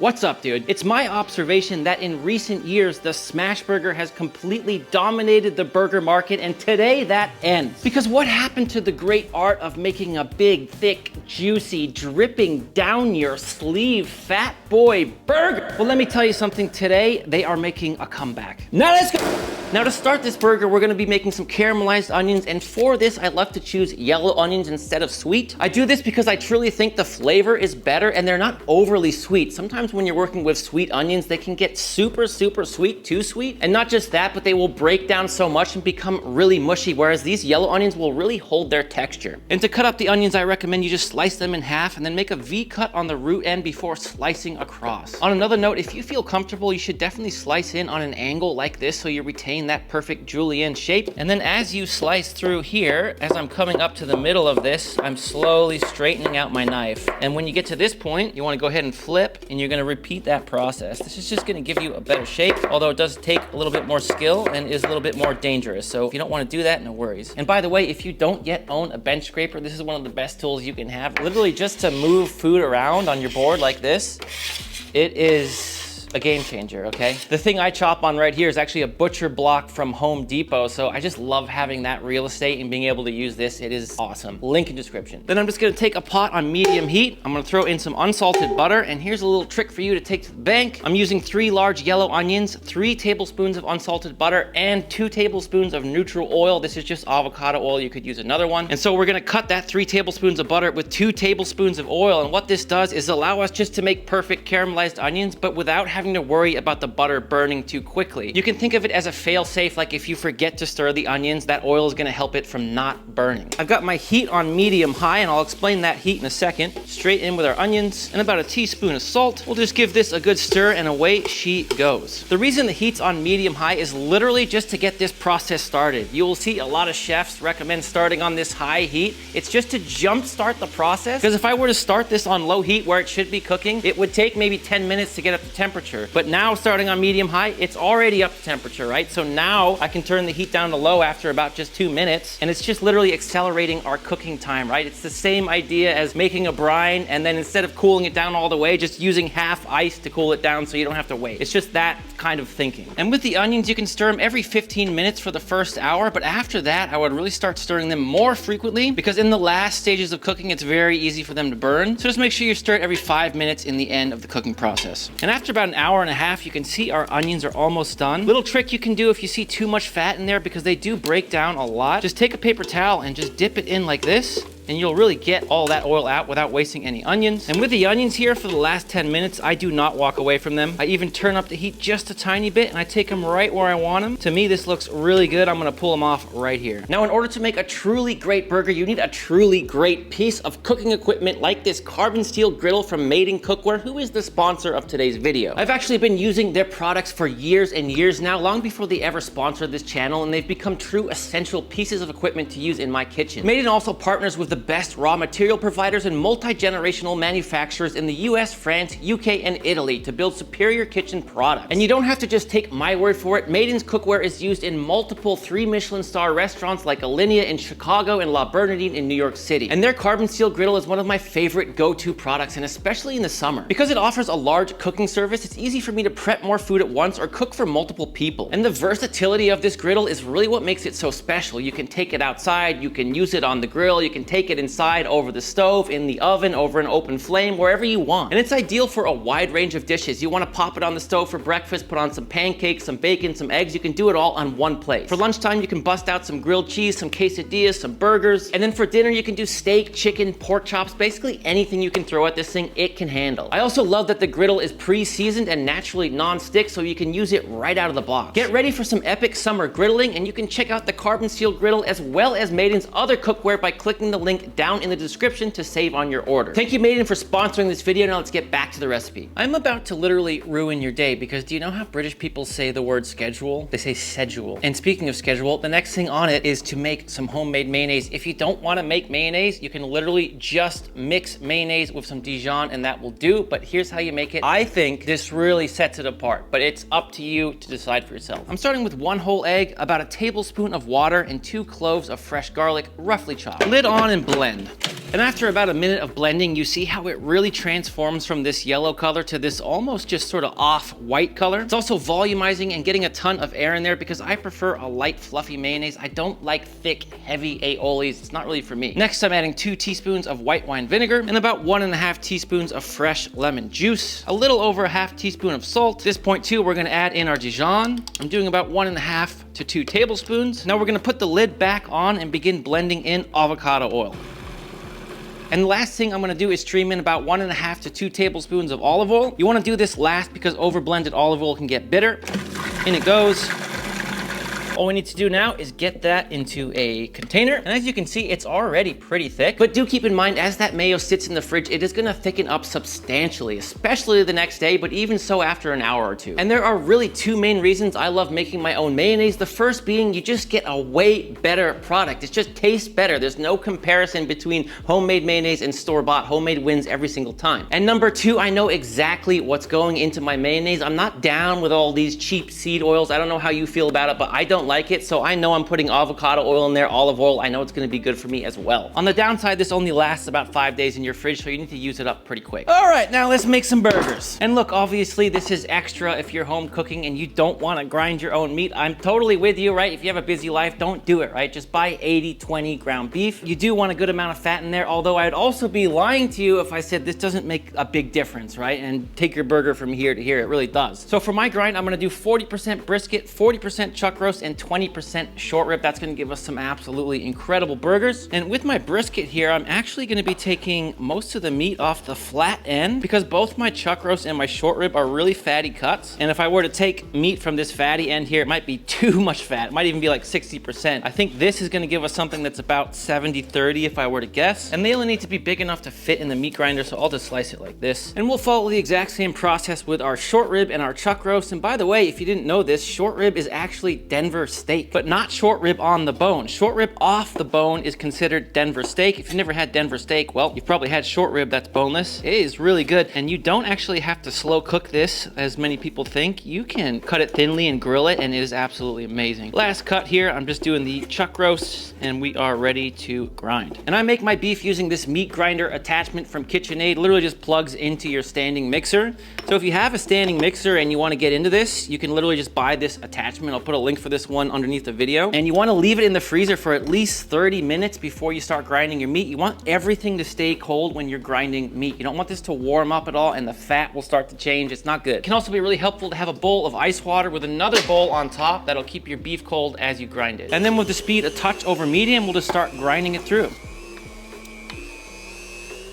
What's up, dude? It's my observation that in recent years, the smash burger has completely dominated the burger market, and today that ends. Because what happened to the great art of making a big, thick, juicy, dripping down your sleeve fat boy burger? Well, let me tell you something. Today, they are making a comeback. Now let's go! Now to start this burger, we're gonna be making some caramelized onions, and for this, I love to choose yellow onions instead of sweet. I do this because I truly think the flavor is better and they're not overly sweet. Sometimes when you're working with sweet onions, they can get super sweet, too sweet. And not just that, but they will break down so much and become really mushy, whereas these yellow onions will really hold their texture. And to cut up the onions, I recommend you just slice them in half and then make a V cut on the root end before slicing across. On another note, if you feel comfortable, you should definitely slice in on an angle like this so you retain that perfect julienne shape. And then as you slice through here, as I'm coming up to the middle of this, I'm slowly straightening out my knife. And when you get to this point, you wanna go ahead and flip, and you're gonna repeat that process. This is just gonna give you a better shape, although it does take a little bit more skill and is a little bit more dangerous. So if you don't wanna do that, no worries. And by the way, if you don't yet own a bench scraper, this is one of the best tools you can have. Literally just to move food around on your board like this, it is a game changer, okay? The thing I chop on right here is actually a butcher block from Home Depot, so I just love having that real estate and being able to use this. It is awesome. Link in description. Then I'm just gonna take a pot on medium heat. I'm gonna throw in some unsalted butter, and here's a little trick for you to take to the bank. I'm using 3 large yellow onions, 3 tablespoons of unsalted butter, and 2 tablespoons of neutral oil. This is just avocado oil. You could use another one. And so we're gonna cut that 3 tablespoons of butter with 2 tablespoons of oil, and what this does is allow us just to make perfect caramelized onions, but without having to worry about the butter burning too quickly. You can think of it as a fail-safe, like if you forget to stir the onions, that oil is gonna help it from not burning. I've got my heat on medium-high, and I'll explain that heat in a second. Straight in with our onions, and about a teaspoon of salt. We'll just give this a good stir, and away she goes. The reason the heat's on medium-high is literally just to get this process started. You will see a lot of chefs recommend starting on this high heat. It's just to jump-start the process, because if I were to start this on low heat where it should be cooking, it would take maybe 10 minutes to get up to temperature. But now starting on medium high, it's already up to temperature, right? So now I can turn the heat down to low after about just 2 minutes, and it's just literally accelerating our cooking time, right? It's the same idea as making a brine, and then instead of cooling it down all the way, just using half ice to cool it down so you don't have to wait. It's just that kind of thinking. And with the onions, you can stir them every 15 minutes for the first hour, but after that, I would really start stirring them more frequently, because in the last stages of cooking, it's very easy for them to burn. So just make sure you stir it every 5 minutes in the end of the cooking process. And after about an hour and a half, you can see our onions are almost done. Little trick you can do if you see too much fat in there, because they do break down a lot. Just take a paper towel and just dip it in like this, and you'll really get all that oil out without wasting any onions. And with the onions here for the last 10 minutes, I do not walk away from them. I even turn up the heat just a tiny bit, and I take them right where I want them. To me, this looks really good. I'm gonna pull them off right here. Now, in order to make a truly great burger, you need a truly great piece of cooking equipment like this carbon steel griddle from Maldon Cookware, who is the sponsor of today's video. I've actually been using their products for years and years now, long before they ever sponsored this channel, and they've become true essential pieces of equipment to use in my kitchen. Maldon also partners with the best raw material providers and multi-generational manufacturers in the US, France, UK, and Italy to build superior kitchen products. And you don't have to just take my word for it. Maldon's cookware is used in multiple 3 Michelin star restaurants like Alinea in Chicago and La Bernardine in New York City. And their carbon steel griddle is one of my favorite go-to products, and especially in the summer. Because it offers a large cooking service, it's easy for me to prep more food at once or cook for multiple people. And the versatility of this griddle is really what makes it so special. You can take it outside, you can use it on the grill, you can take it inside, over the stove, in the oven, over an open flame, wherever you want. And it's ideal for a wide range of dishes. You want to pop it on the stove for breakfast, put on some pancakes, some bacon, some eggs. You can do it all on one plate. For lunchtime, you can bust out some grilled cheese, some quesadillas, some burgers. And then for dinner, you can do steak, chicken, pork chops, basically anything you can throw at this thing, it can handle. I also love that the griddle is pre-seasoned and naturally non-stick, so you can use it right out of the box. Get ready for some epic summer griddling, and you can check out the carbon steel griddle as well as Maldon's other cookware by clicking the link down in the description to save on your order. Thank you, Maldon, for sponsoring this video. Now let's get back to the recipe. I'm about to literally ruin your day, because do you know how British people say the word schedule? They say schedule. And speaking of schedule, the next thing on it is to make some homemade mayonnaise. If you don't want to make mayonnaise, you can literally just mix mayonnaise with some Dijon and that will do. But here's how you make it. I think this really sets it apart, but it's up to you to decide for yourself. I'm starting with 1 whole egg, about a tablespoon of water, and 2 cloves of fresh garlic, roughly chopped. Lid on and blend. And after about a minute of blending, you see how it really transforms from this yellow color to this almost just sort of off white color. It's also volumizing and getting a ton of air in there because I prefer a light, fluffy mayonnaise. I don't like thick, heavy aiolis. It's not really for me. Next, I'm adding 2 teaspoons of white wine vinegar and about 1.5 teaspoons of fresh lemon juice, a little over a half teaspoon of salt. At this point too, we're gonna add in our Dijon. I'm doing about 1.5 to 2 tablespoons. Now we're gonna put the lid back on and begin blending in avocado oil. And the last thing I'm gonna do is stream in about 1.5 to 2 tablespoons of olive oil. You wanna do this last because over-blended olive oil can get bitter. In it goes. All we need to do now is get that into a container. And as you can see, it's already pretty thick. But do keep in mind, as that mayo sits in the fridge, it is gonna thicken up substantially, especially the next day, but even so after an hour or two. And there are really 2 main reasons I love making my own mayonnaise. The first being you just get a way better product. It just tastes better. There's no comparison between homemade mayonnaise and store-bought. Homemade wins every single time. And number 2, I know exactly what's going into my mayonnaise. I'm not down with all these cheap seed oils. I don't know how you feel about it, but I don't like it, so I know I'm putting avocado oil in there, olive oil. I know it's gonna be good for me as well. On the downside, this only lasts about 5 days in your fridge, so you need to use it up pretty quick. All right, now let's make some burgers. And look, obviously this is extra if you're home cooking and you don't wanna grind your own meat. I'm totally with you, right? If you have a busy life, don't do it, right? Just buy 80-20 ground beef. You do want a good amount of fat in there, although I'd also be lying to you if I said this doesn't make a big difference, right? And take your burger from here to here, it really does. So for my grind, I'm gonna do 40% brisket, 40% chuck roast, and 20% short rib. That's gonna give us some absolutely incredible burgers. And with my brisket here, I'm actually gonna be taking most of the meat off the flat end because both my chuck roast and my short rib are really fatty cuts. And if I were to take meat from this fatty end here, it might be too much fat. It might even be like 60%. I think this is gonna give us something that's about 70-30 if I were to guess. And they only need to be big enough to fit in the meat grinder, so I'll just slice it like this. And we'll follow the exact same process with our short rib and our chuck roast. And by the way, if you didn't know this, short rib is actually Denver steak, but not short rib on the bone. Short rib off the bone is considered Denver steak. If you've never had Denver steak, well, you've probably had short rib that's boneless. It is really good, and you don't actually have to slow cook this as many people think. You can cut it thinly and grill it, and it is absolutely amazing. Last cut here, I'm just doing the chuck roast, and we are ready to grind. And I make my beef using this meat grinder attachment from KitchenAid. Literally just plugs into your standing mixer. So if you have a standing mixer and you want to get into this, you can literally just buy this attachment. I'll put a link for this one underneath the video. And you want to leave it in the freezer for at least 30 minutes before you start grinding your meat. You want everything to stay cold when you're grinding meat. You don't want this to warm up at all and the fat will start to change. It's not good. It can also be really helpful to have a bowl of ice water with another bowl on top that'll keep your beef cold as you grind it. And then with the speed a touch over medium, we'll just start grinding it through.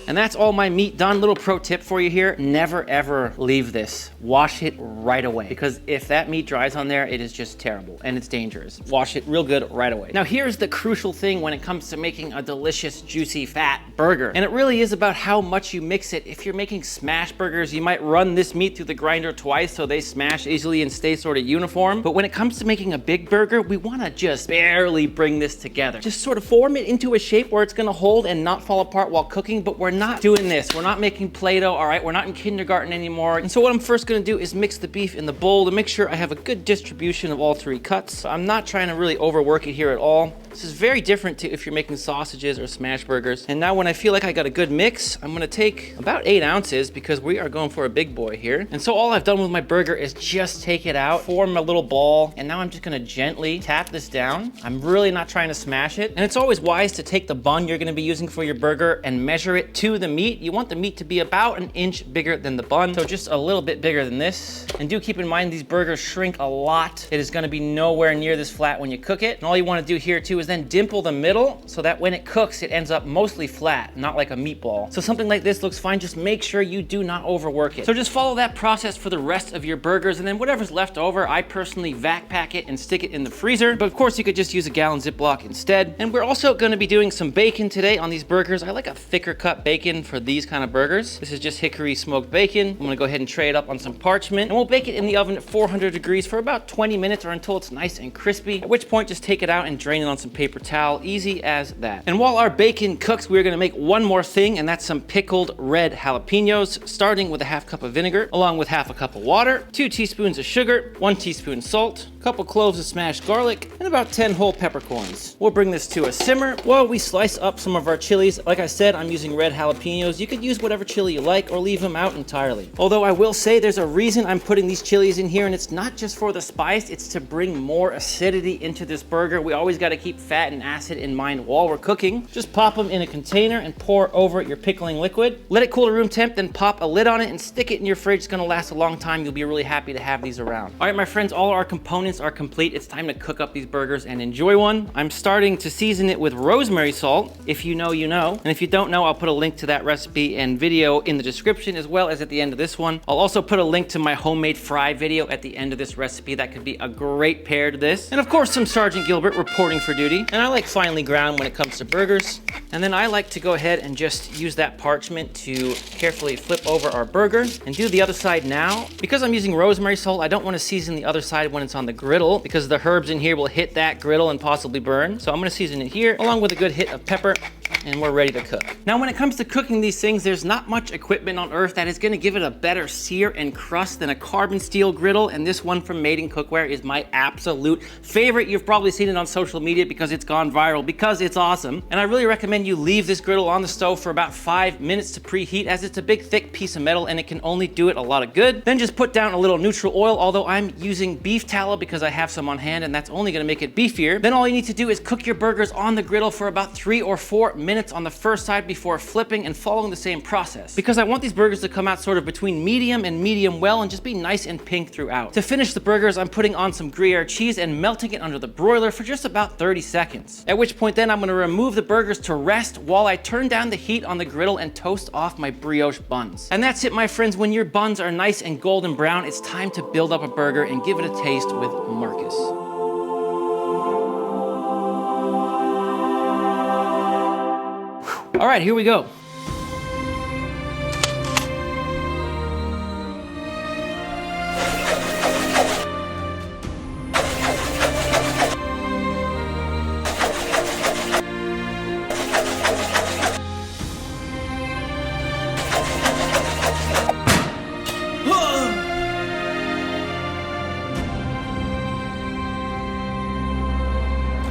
And that's all my meat done. Little pro tip for you here, never ever leave this. Wash it right away, because if that meat dries on there, it is just terrible and it's dangerous. Wash it real good right away. Now here's the crucial thing when it comes to making a delicious, juicy, fat burger. And it really is about how much you mix it. If you're making smash burgers, you might run this meat through the grinder twice so they smash easily and stay sort of uniform. But when it comes to making a big burger, we wanna just barely bring this together. Just sort of form it into a shape where it's gonna hold and not fall apart while cooking, but we're not doing this. We're not making Play-Doh, all right? We're not in kindergarten anymore. And so what I'm first gonna do is mix the beef in the bowl to make sure I have a good distribution of all 3 cuts. I'm not trying to really overwork it here at all. This is very different to if you're making sausages or smash burgers. And now when I feel like I got a good mix, I'm gonna take about 8 ounces because we are going for a big boy here. And so all I've done with my burger is just take it out, form a little ball, and now I'm just gonna gently tap this down. I'm really not trying to smash it. And it's always wise to take the bun you're gonna be using for your burger and measure it to the meat. You want the meat to be about 1 inch bigger than the bun, so just a little bit bigger than this. And do keep in mind these burgers shrink a lot. It is gonna be nowhere near this flat when you cook it. And all you wanna do here too is then dimple the middle so that when it cooks, it ends up mostly flat, not like a meatball. So something like this looks fine, just make sure you do not overwork it. So just follow that process for the rest of your burgers, and then whatever's left over, I personally vac pack it and stick it in the freezer. But of course you could just use a gallon Ziploc instead. And we're also gonna be doing some bacon today on these burgers. I like a thicker cut bacon for these kind of burgers. This is just hickory smoked bacon. I'm gonna go ahead and tray it up on some parchment, and we'll bake it in the oven at 400 degrees for about 20 minutes or until it's nice and crispy, at which point just take it out and drain it on some paper towel. Easy as that. And while our bacon cooks, we're gonna make one more thing, and that's some pickled red jalapeños, starting with a half cup of vinegar, along with half a cup of water, 2 teaspoons of sugar, 1 teaspoon salt, a couple cloves of smashed garlic, and about 10 whole peppercorns. We'll bring this to a simmer while we slice up some of our chilies. Like I said, I'm using red jalapeños. You could use whatever chili you like or leave them out entirely. Although I will say there's a reason I'm putting these chilies in here, and it's not just for the spice, it's to bring more acidity into this burger. We always got to keep fat and acid in mind while we're cooking. Just pop them in a container and pour over it your pickling liquid. Let it cool to room temp, then pop a lid on it and stick it in your fridge. It's gonna last a long time. You'll be really happy to have these around. All right, my friends, all our components are complete. It's time to cook up these burgers and enjoy one. I'm starting to season it with rosemary salt. If you know, you know. And if you don't know, I'll put a link to that recipe and video in the description, as well as at the end of this one. I'll also put a link to my homemade fry video at the end of this recipe. That could be a great pair to this. And of course, some Sergeant Gilbert reporting for duty. And I like finely ground when it comes to burgers. And then I like to go ahead and just use that parchment to carefully flip over our burger and do the other side now. Because I'm using rosemary salt, I don't want to season the other side when it's on the griddle, because the herbs in here will hit that griddle and possibly burn. So I'm gonna season it here, along with a good hit of pepper, and we're ready to cook. Now, when it comes to cooking these things, there's not much equipment on earth that is gonna give it a better sear and crust than a carbon steel griddle, and this one from Made in Cookware is my absolute favorite. You've probably seen it on social media because it's gone viral, because it's awesome. And I really recommend you leave this griddle on the stove for about 5 minutes to preheat, as it's a big, thick piece of metal and it can only do it a lot of good. Then just put down a little neutral oil, although I'm using beef tallow because I have some on hand and that's only gonna make it beefier. Then all you need to do is cook your burgers on the griddle for about 3 or 4 minutes on the first side before flipping and following the same process, because I want these burgers to come out sort of between medium and medium well and just be nice and pink throughout. To finish the burgers, I'm putting on some Gruyere cheese and melting it under the broiler for just about 30 seconds. At which point then I'm gonna remove the burgers to rest while I turn down the heat on the griddle and toast off my brioche buns. And that's it, my friends. When your buns are nice and golden brown, it's time to build up a burger and give it a taste with Marcus. All right, here we go.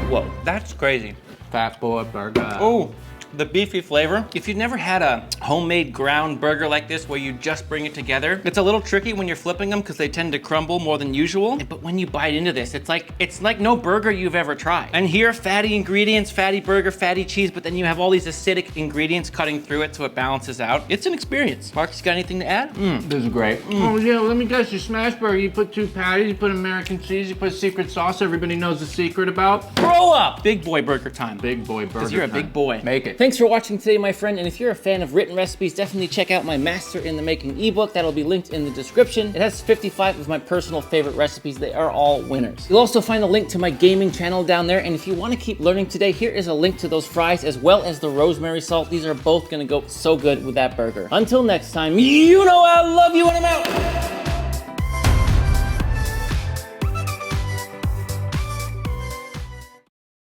Whoa, that's crazy. Fat boy burger. Oh, the beefy flavor. If you've never had a homemade ground burger like this where you just bring it together, it's a little tricky when you're flipping them because they tend to crumble more than usual. But when you bite into this, it's like no burger you've ever tried. And here, fatty ingredients, fatty burger, fatty cheese, but then you have all these acidic ingredients cutting through it so it balances out. It's an experience. Marcus, you got anything to add? This is great. Oh yeah, let me guess, your smash burger, you put 2 patties, you put American cheese, you put secret sauce everybody knows the secret about. Grow up! Big boy burger time. Big boy burger Because you're a big boy. Make it. Thanks for watching today, my friend, and if you're a fan of written recipes, definitely check out my Master in the Making ebook. That'll be linked in the description. It has 55 of my personal favorite recipes. They are all winners. You'll also find a link to my gaming channel down there, and if you want to keep learning today, here is a link to those fries as well as the rosemary salt. These are both gonna go so good with that burger. Until next time, you know I love you and I'm out!